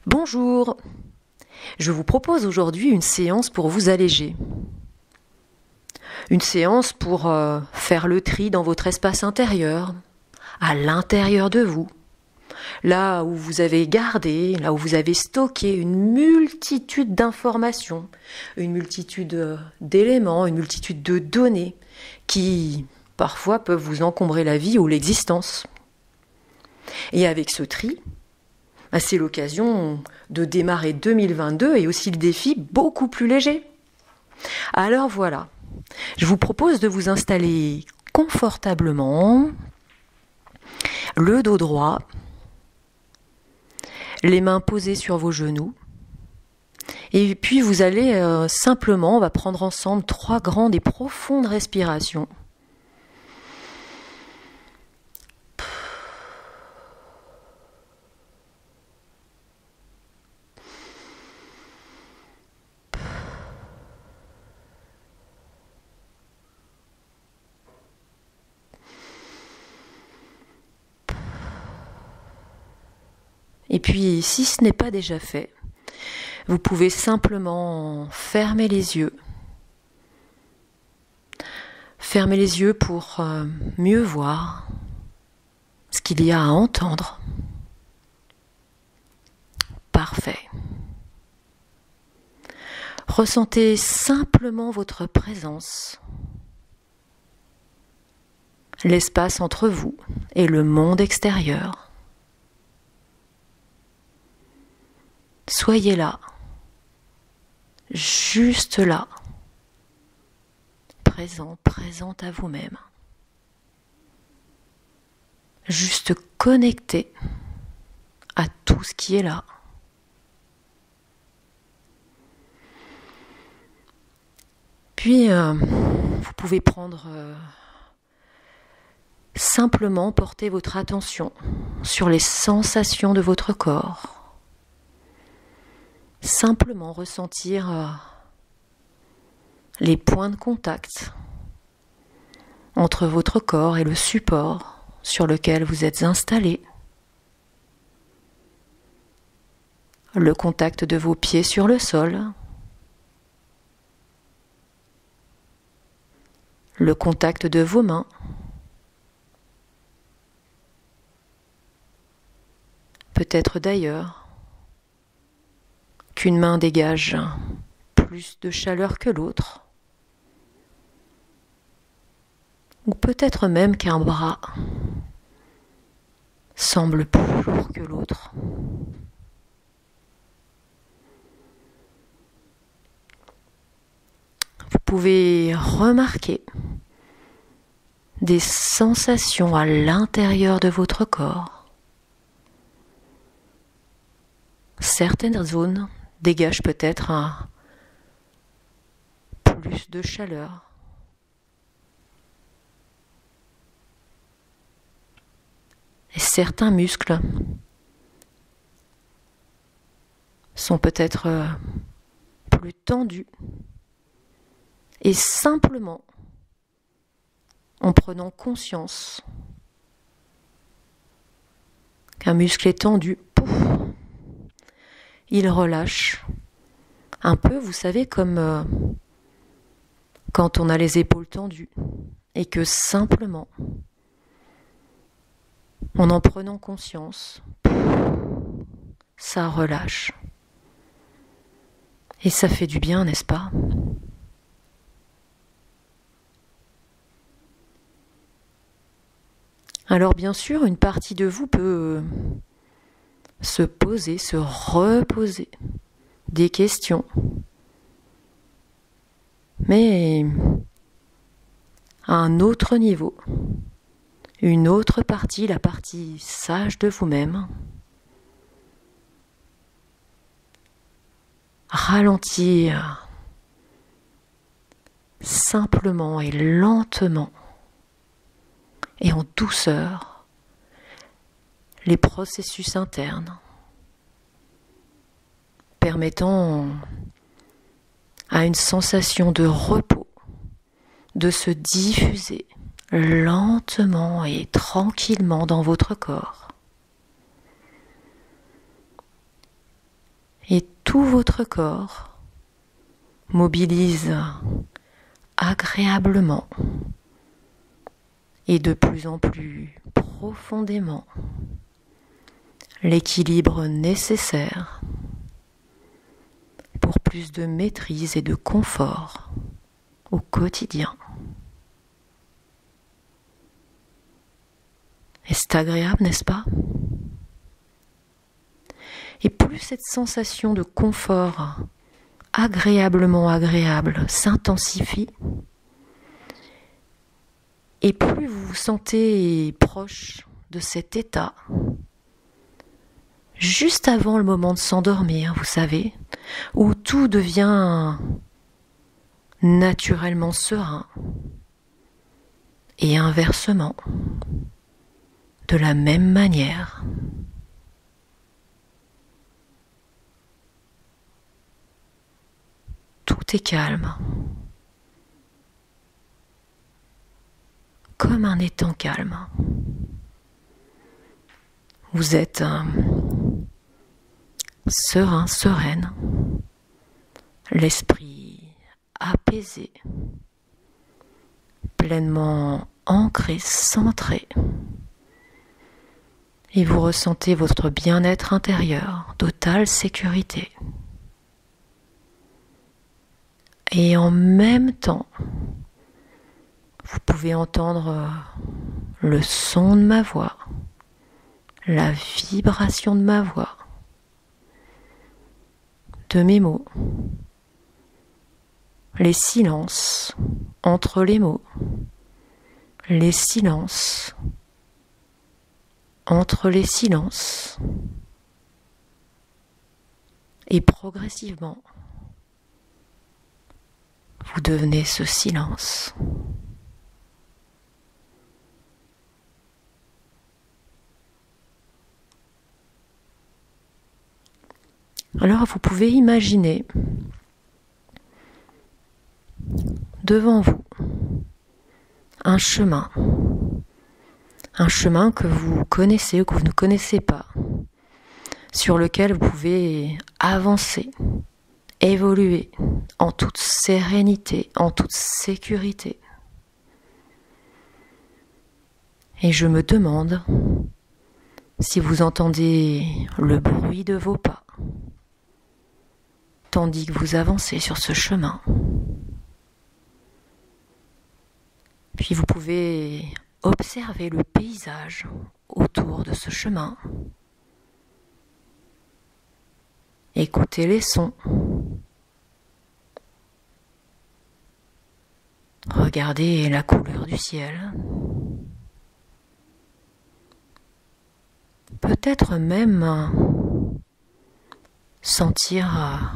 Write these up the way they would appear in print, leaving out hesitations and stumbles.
Bonjour, je vous propose aujourd'hui une séance pour vous alléger. Une séance pour faire le tri dans votre espace intérieur, à l'intérieur de vous, là où vous avez gardé, là où vous avez stocké une multitude d'informations, une multitude d'éléments, une multitude de données qui parfois peuvent vous encombrer la vie ou l'existence. Et avec ce tri, c'est l'occasion de démarrer 2022 et aussi le défi beaucoup plus léger. Alors voilà, je vous propose de vous installer confortablement, le dos droit, les mains posées sur vos genoux. Et puis vous allez simplement, on va prendre ensemble 3 grandes et profondes respirations. Et puis, si ce n'est pas déjà fait, vous pouvez simplement fermer les yeux. Fermer les yeux pour mieux voir ce qu'il y a à entendre. Parfait. Ressentez simplement votre présence, l'espace entre vous et le monde extérieur. Soyez là, juste là, présent, présente à vous-même. Juste connecté à tout ce qui est là. Puis, vous pouvez prendre simplement porter votre attention sur les sensations de votre corps. Simplement ressentir les points de contact entre votre corps et le support sur lequel vous êtes installé. Le contact de vos pieds sur le sol. Le contact de vos mains. Peut-être d'ailleurs qu'une main dégage plus de chaleur que l'autre, ou peut-être même qu'un bras semble plus lourd que l'autre. Vous pouvez remarquer des sensations à l'intérieur de votre corps. Certaines zones dégagent peut-être plus de chaleur. Et certains muscles sont peut-être plus tendus. Et simplement, en prenant conscience qu'un muscle est tendu, pouf, il relâche un peu, vous savez, comme quand on a les épaules tendues et que simplement, en prenant conscience, ça relâche. Et ça fait du bien, n'est-ce pas ? Alors bien sûr, une partie de vous peut se poser, se reposer des questions. Mais à un autre niveau, une autre partie, la partie sage de vous-même, ralentir simplement et lentement et en douceur les processus internes, permettant à une sensation de repos de se diffuser lentement et tranquillement dans votre corps. Et tout votre corps mobilise agréablement et de plus en plus profondément l'équilibre nécessaire pour plus de maîtrise et de confort au quotidien. Et c'est agréable, n'est-ce pas? Et plus cette sensation de confort agréablement agréable s'intensifie, et plus vous vous sentez proche de cet état, juste avant le moment de s'endormir, vous savez, où tout devient naturellement serein, et inversement, de la même manière. Tout est calme, comme un étang calme. Vous êtes serein, sereine, l'esprit apaisé, pleinement ancré, centré, et vous ressentez votre bien-être intérieur, totale sécurité. Et en même temps, vous pouvez entendre le son de ma voix, la vibration de ma voix, de mes mots, les silences entre les mots, les silences entre les silences, et progressivement, vous devenez ce silence. Alors vous pouvez imaginer devant vous un chemin que vous connaissez ou que vous ne connaissez pas, sur lequel vous pouvez avancer, évoluer en toute sérénité, en toute sécurité. Et je me demande si vous entendez le bruit de vos pas, tandis que vous avancez sur ce chemin. Puis vous pouvez observer le paysage autour de ce chemin. Écoutez les sons. Regardez la couleur du ciel. Peut-être même sentir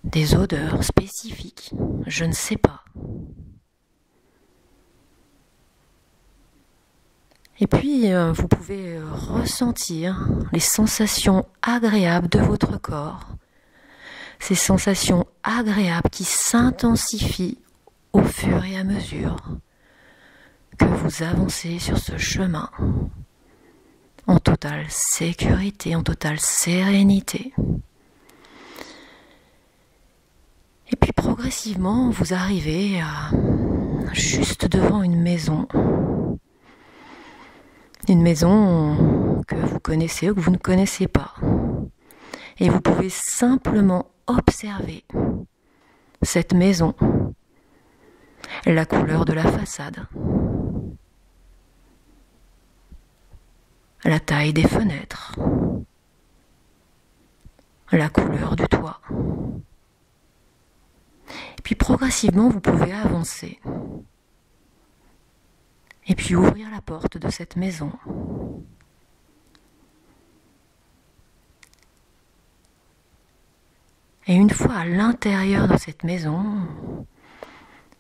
des odeurs spécifiques, je ne sais pas. Et puis, vous pouvez ressentir les sensations agréables de votre corps, ces sensations agréables qui s'intensifient au fur et à mesure que vous avancez sur ce chemin, en totale sécurité, en totale sérénité. Et puis progressivement, vous arrivez juste devant une maison que vous connaissez ou que vous ne connaissez pas. Et vous pouvez simplement observer cette maison, la couleur de la façade, la taille des fenêtres, la couleur du toit. Et puis progressivement, vous pouvez avancer. Et puis ouvrir la porte de cette maison. Et une fois à l'intérieur de cette maison,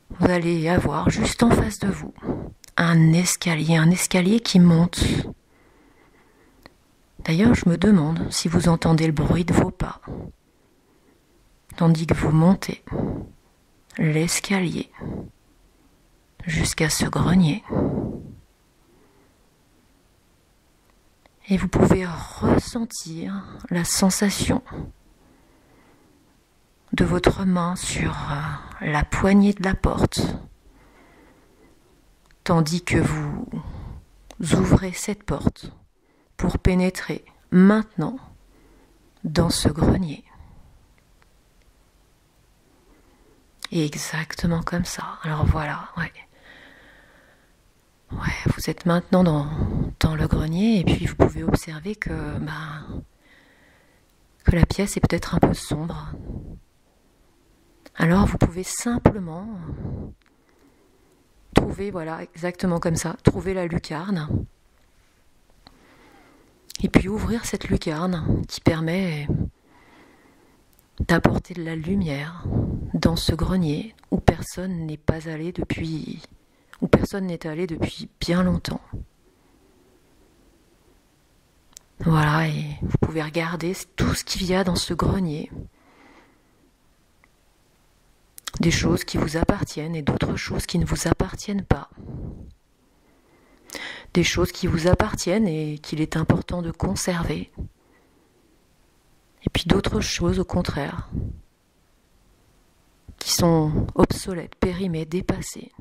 vous allez avoir juste en face de vous un escalier qui monte. D'ailleurs, je me demande si vous entendez le bruit de vos pas, tandis que vous montez l'escalier jusqu'à ce grenier. Et vous pouvez ressentir la sensation de votre main sur la poignée de la porte, tandis que vous ouvrez cette porte pour pénétrer maintenant dans ce grenier. Et exactement comme ça. Alors voilà, ouais. Ouais, vous êtes maintenant dans le grenier et puis vous pouvez observer que la pièce est peut-être un peu sombre. Alors vous pouvez simplement trouver, voilà, exactement comme ça, trouver la lucarne et puis ouvrir cette lucarne qui permet d'apporter de la lumière dans ce grenier où personne n'est allé depuis bien longtemps. Voilà, et vous pouvez regarder tout ce qu'il y a dans ce grenier. Des choses qui vous appartiennent et d'autres choses qui ne vous appartiennent pas. Des choses qui vous appartiennent et qu'il est important de conserver. Et puis d'autres choses, au contraire, qui sont obsolètes, périmées, dépassées.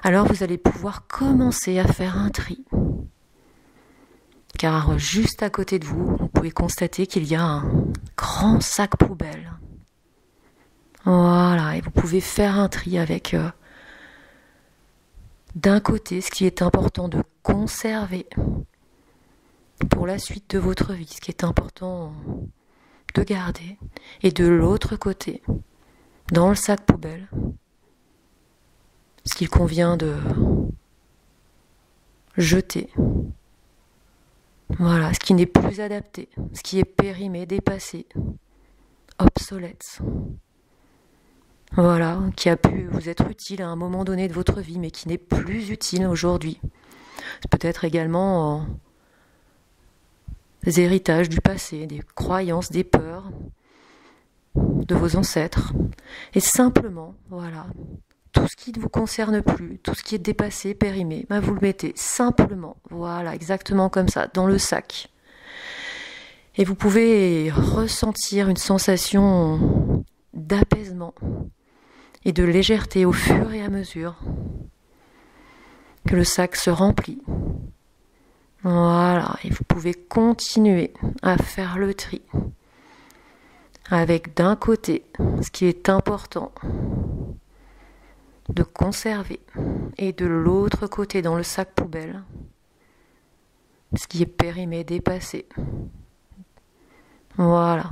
Alors vous allez pouvoir commencer à faire un tri. Car juste à côté de vous, vous pouvez constater qu'il y a un grand sac poubelle. Voilà, et vous pouvez faire un tri avec d'un côté ce qui est important de conserver pour la suite de votre vie, ce qui est important de garder, et de l'autre côté, dans le sac poubelle, ce qu'il convient de jeter. Voilà, ce qui n'est plus adapté, ce qui est périmé, dépassé, obsolète. Voilà, qui a pu vous être utile à un moment donné de votre vie, mais qui n'est plus utile aujourd'hui. C'est peut-être également des héritages du passé, des croyances, des peurs de vos ancêtres. Et simplement, voilà, tout ce qui ne vous concerne plus, tout ce qui est dépassé, périmé, vous le mettez simplement, voilà, exactement comme ça, dans le sac. Et vous pouvez ressentir une sensation d'apaisement et de légèreté au fur et à mesure que le sac se remplit. Voilà, et vous pouvez continuer à faire le tri avec d'un côté ce qui est important de conserver et de l'autre côté dans le sac poubelle ce qui est périmé, dépassé. Voilà.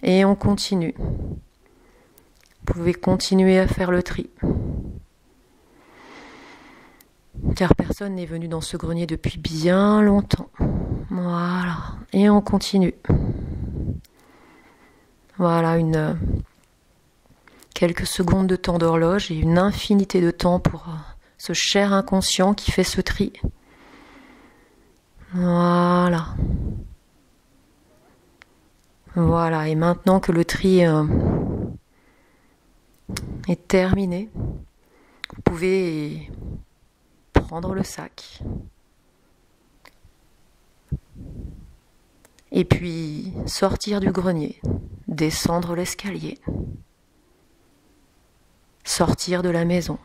Et on continue. Vous pouvez continuer à faire le tri. Car personne n'est venu dans ce grenier depuis bien longtemps. Voilà. Et on continue. Voilà, quelques secondes de temps d'horloge et une infinité de temps pour ce cher inconscient qui fait ce tri. Voilà. Voilà, et maintenant que le tri est terminé, vous pouvez prendre le sac et puis sortir du grenier, descendre l'escalier, sortir de la maison.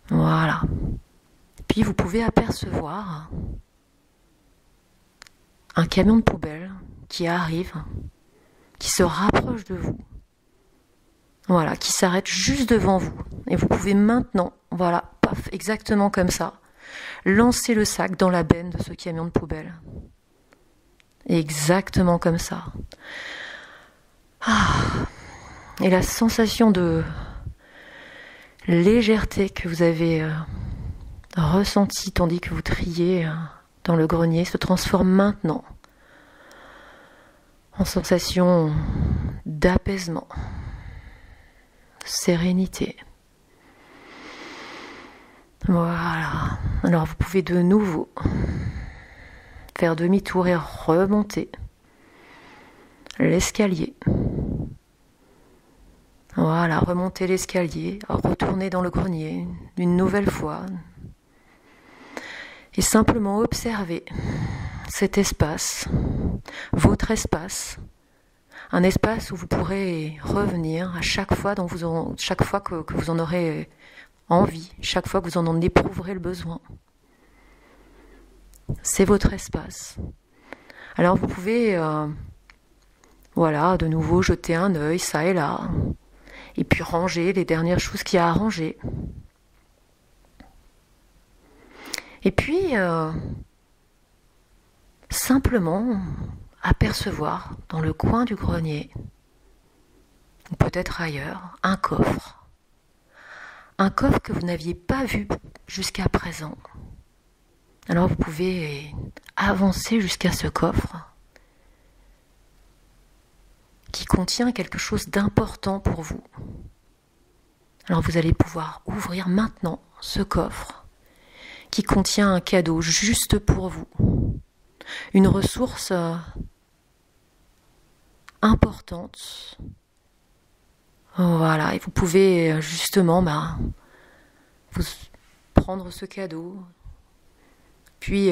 Voilà. Puis vous pouvez apercevoir un camion de poubelle qui arrive, qui se rapproche de vous. Voilà, qui s'arrête juste devant vous. Et vous pouvez maintenant, voilà, paf, exactement comme ça, lancer le sac dans la benne de ce camion de poubelle. Exactement comme ça. Et la sensation de légèreté que vous avez ressentie tandis que vous triez dans le grenier se transforme maintenant en sensation d'apaisement, sérénité. Voilà. Alors vous pouvez de nouveau faire demi-tour et remonter l'escalier. Voilà, remonter l'escalier, retourner dans le grenier une nouvelle fois. Et simplement observer cet espace, votre espace, un espace où vous pourrez revenir à chaque fois, chaque fois que vous en aurez envie, chaque fois que vous en éprouverez le besoin. C'est votre espace. Alors vous pouvez, de nouveau jeter un œil, ça et là, et puis ranger les dernières choses qu'il y a à ranger. Et puis, simplement apercevoir dans le coin du grenier, ou peut-être ailleurs, un coffre. Un coffre que vous n'aviez pas vu jusqu'à présent. Alors vous pouvez avancer jusqu'à ce coffre qui contient quelque chose d'important pour vous. Alors vous allez pouvoir ouvrir maintenant ce coffre qui contient un cadeau juste pour vous. Une ressource importante. Voilà, et vous pouvez justement vous prendre ce cadeau, puis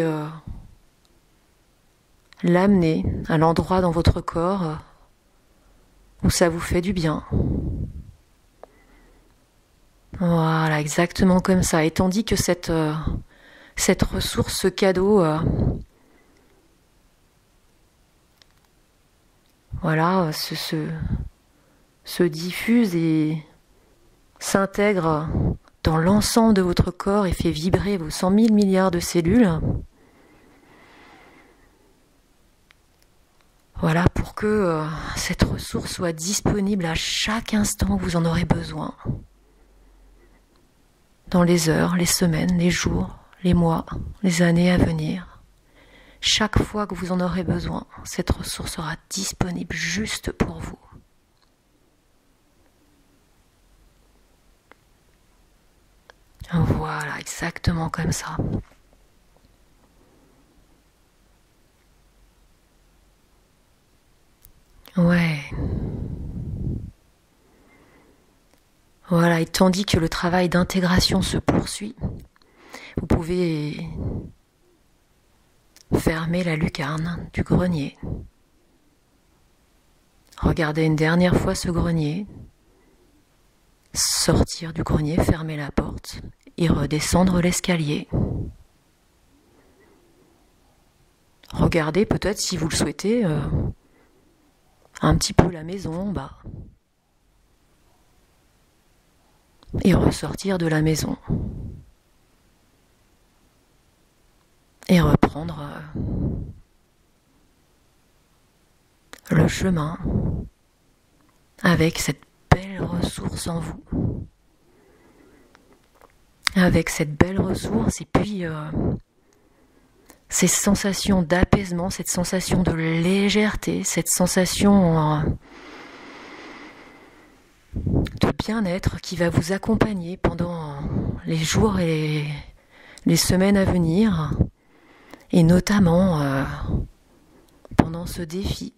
l'amener à l'endroit dans votre corps où ça vous fait du bien. Voilà, exactement comme ça. Et tandis que cette ressource, ce cadeau, se diffuse et s'intègre dans l'ensemble de votre corps et fait vibrer vos 100 000 milliards de cellules. Voilà, pour que cette ressource soit disponible à chaque instant où vous en aurez besoin. Dans les heures, les semaines, les jours, les mois, les années à venir. Chaque fois que vous en aurez besoin, cette ressource sera disponible juste pour vous. Voilà, exactement comme ça. Ouais. Voilà, et tandis que le travail d'intégration se poursuit, vous pouvez fermer la lucarne du grenier. Regardez une dernière fois ce grenier, sortir du grenier, fermer la porte et redescendre l'escalier. Regardez peut-être, si vous le souhaitez, un petit peu la maison en bas. Et ressortir de la maison. Et reprendre le chemin avec cette belle ressource en vous. Avec cette belle ressource et puis ces sensations d'apaisement, cette sensation de légèreté, cette sensation de bien-être qui va vous accompagner pendant les jours et les semaines à venir, et notamment pendant ce défi.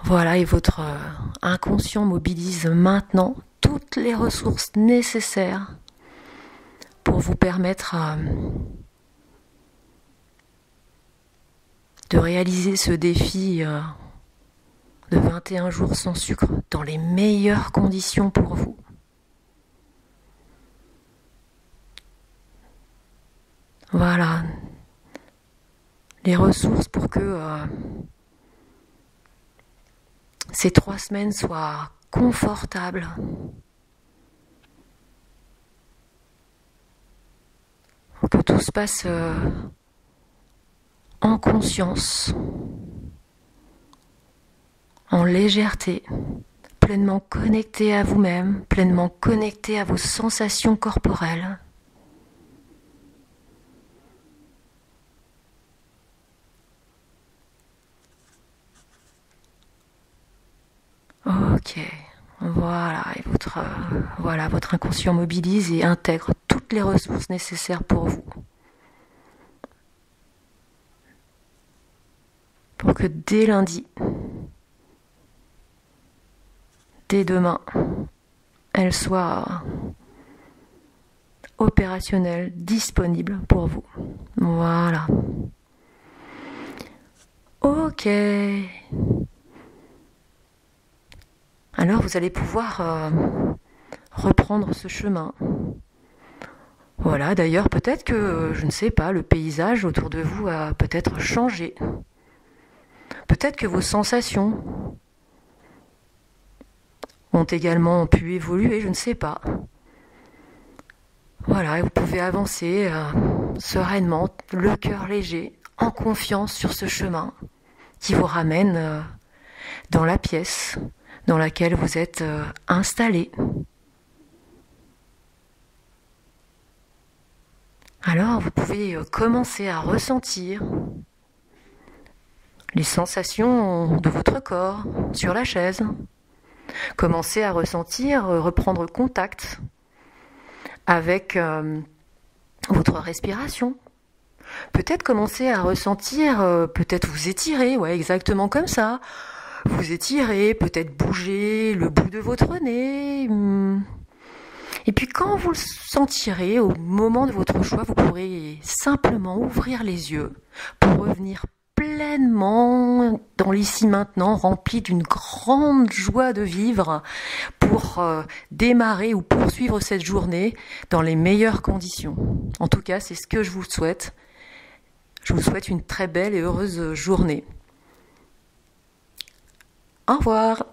Voilà, et votre inconscient mobilise maintenant toutes les ressources nécessaires pour vous permettre de réaliser ce défi de 21 jours sans sucre dans les meilleures conditions pour vous. Voilà, les ressources pour que ces 3 semaines soient confortables. Que tout se passe en conscience, en légèreté, pleinement connecté à vous-même, pleinement connecté à vos sensations corporelles. Ok, voilà, et votre inconscient mobilise et intègre toutes les ressources nécessaires pour vous. Pour que dès lundi, dès demain, elle soit opérationnel, disponible pour vous. Voilà. Ok. Alors vous allez pouvoir reprendre ce chemin. Voilà, d'ailleurs peut-être que, je ne sais pas, le paysage autour de vous a peut-être changé. Peut-être que vos sensations ont également pu évoluer, je ne sais pas. Voilà, et vous pouvez avancer sereinement, le cœur léger, en confiance sur ce chemin qui vous ramène dans la pièce dans laquelle vous êtes installé. Alors, vous pouvez commencer à ressentir les sensations de votre corps sur la chaise. Commencez à ressentir, reprendre contact avec votre respiration. Peut-être commencer à ressentir, peut-être vous étirer, ouais, exactement comme ça. Vous étirez, peut-être bouger le bout de votre nez. Et puis quand vous le sentirez, au moment de votre choix, vous pourrez simplement ouvrir les yeux pour revenir pleinement dans l'ici maintenant, rempli d'une grande joie de vivre pour démarrer ou poursuivre cette journée dans les meilleures conditions. En tout cas, c'est ce que je vous souhaite. Je vous souhaite une très belle et heureuse journée. Au revoir.